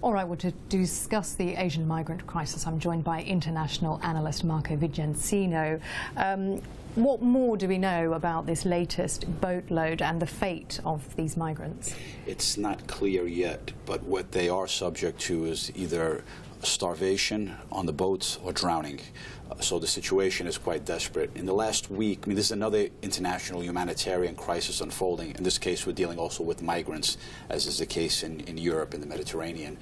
All right, well, to discuss the Asian migrant crisis, I'm joined by international analyst Marco Vicenzino. What more do we know about this latest boatload and the fate of these migrants? It's not clear yet, but what they are subject to is either starvation on the boats or drowning. So the situation is quite desperate. In the last week, I mean, this is another international humanitarian crisis unfolding. In this case, we're dealing also with migrants, as is the case in Europe, in the Mediterranean.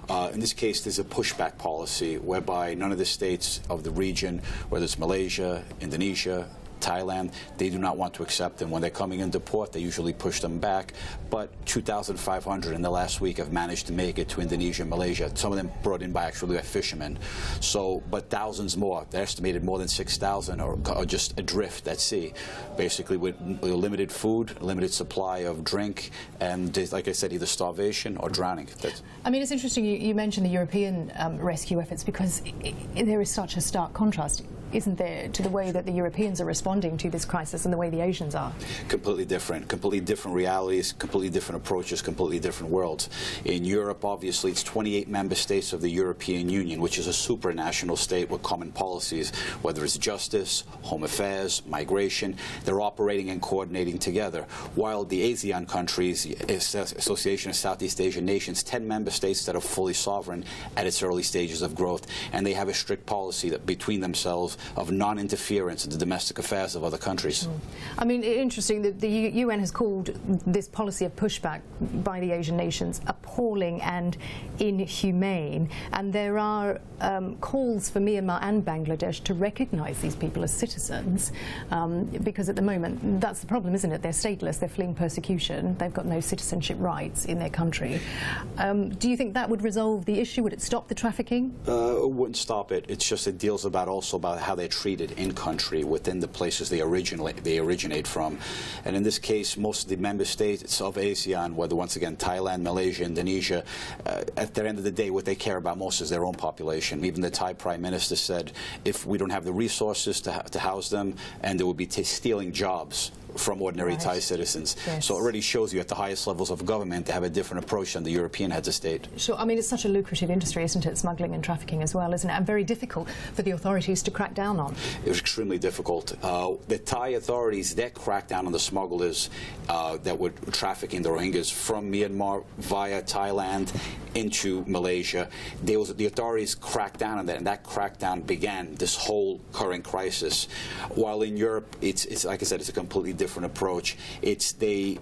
In this case, there's a pushback policy whereby none of the states of the region, whether it's Malaysia, Indonesia, Thailand, they do not want to accept them. When they're coming into port, they usually push them back. But 2,500 in the last week have managed to make it to Indonesia and Malaysia. Some of them brought in by actually by fishermen. So, but thousands more, they're estimated more than 6,000 are just adrift at sea, basically with limited food, limited supply of drink, and like I said, either starvation or drowning. I mean, it's interesting you mentioned the European rescue efforts, because there is such a stark contrast, isn't there, to the way that the Europeans are responding to this crisis and the way the Asians are? Completely different realities, completely different approaches, completely different worlds. In Europe, obviously, it's 28 member states of the European Union, which is a supranational state with common policies, whether it's justice, home affairs, migration. They're operating and coordinating together. While the ASEAN countries, Association of Southeast Asian Nations, 10 member states that are fully sovereign at its early stages of growth, and they have a strict policy that between themselves of non-interference in the domestic affairs of other countries. I mean, interesting that the UN has called this policy of pushback by the Asian nations appalling and inhumane, and there are calls for Myanmar and Bangladesh to recognise these people as citizens, because at the moment that's the problem, isn't it? They're stateless, they're fleeing persecution, they've got no citizenship rights in their country. Do you think that would resolve the issue? Would it stop the trafficking? It wouldn't stop it. It's just, it deals also about how they're treated in country within the places they originate from. And in this case, most of the member states of ASEAN, whether once again Thailand, Malaysia, Indonesia, at the end of the day, what they care about most is their own population. Even the Thai Prime Minister said, if we don't have the resources to house them, and they will be stealing jobs from ordinary Thai citizens. Yes. So it already shows you at the highest levels of government they have a different approach than the European heads of state. Sure. I mean, it's such a lucrative industry, isn't it? Smuggling and trafficking as well, isn't it? And very difficult for the authorities to crack down on. It was extremely difficult. The Thai authorities, that cracked down on the smugglers that were trafficking the Rohingyas from Myanmar via Thailand into Malaysia. The authorities cracked down on that, and that crackdown began this whole current crisis. While in Europe, it's like I said, it's a completely different approach. It's the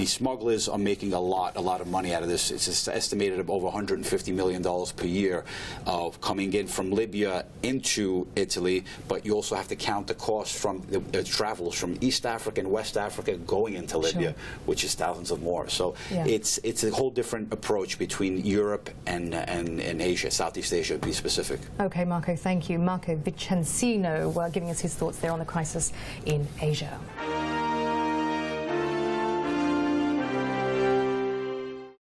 smugglers are making a lot of money out of this. It's estimated of over $150 million per year of coming in from Libya into Italy, but you also have to count the cost from the travels from East Africa and West Africa going into Libya, which is thousands of more. So it's a whole different approach between Europe and Asia, Southeast Asia to be specific. Okay, Marco, thank you. Marco Vicenzino giving us his thoughts there on the crisis in Asia.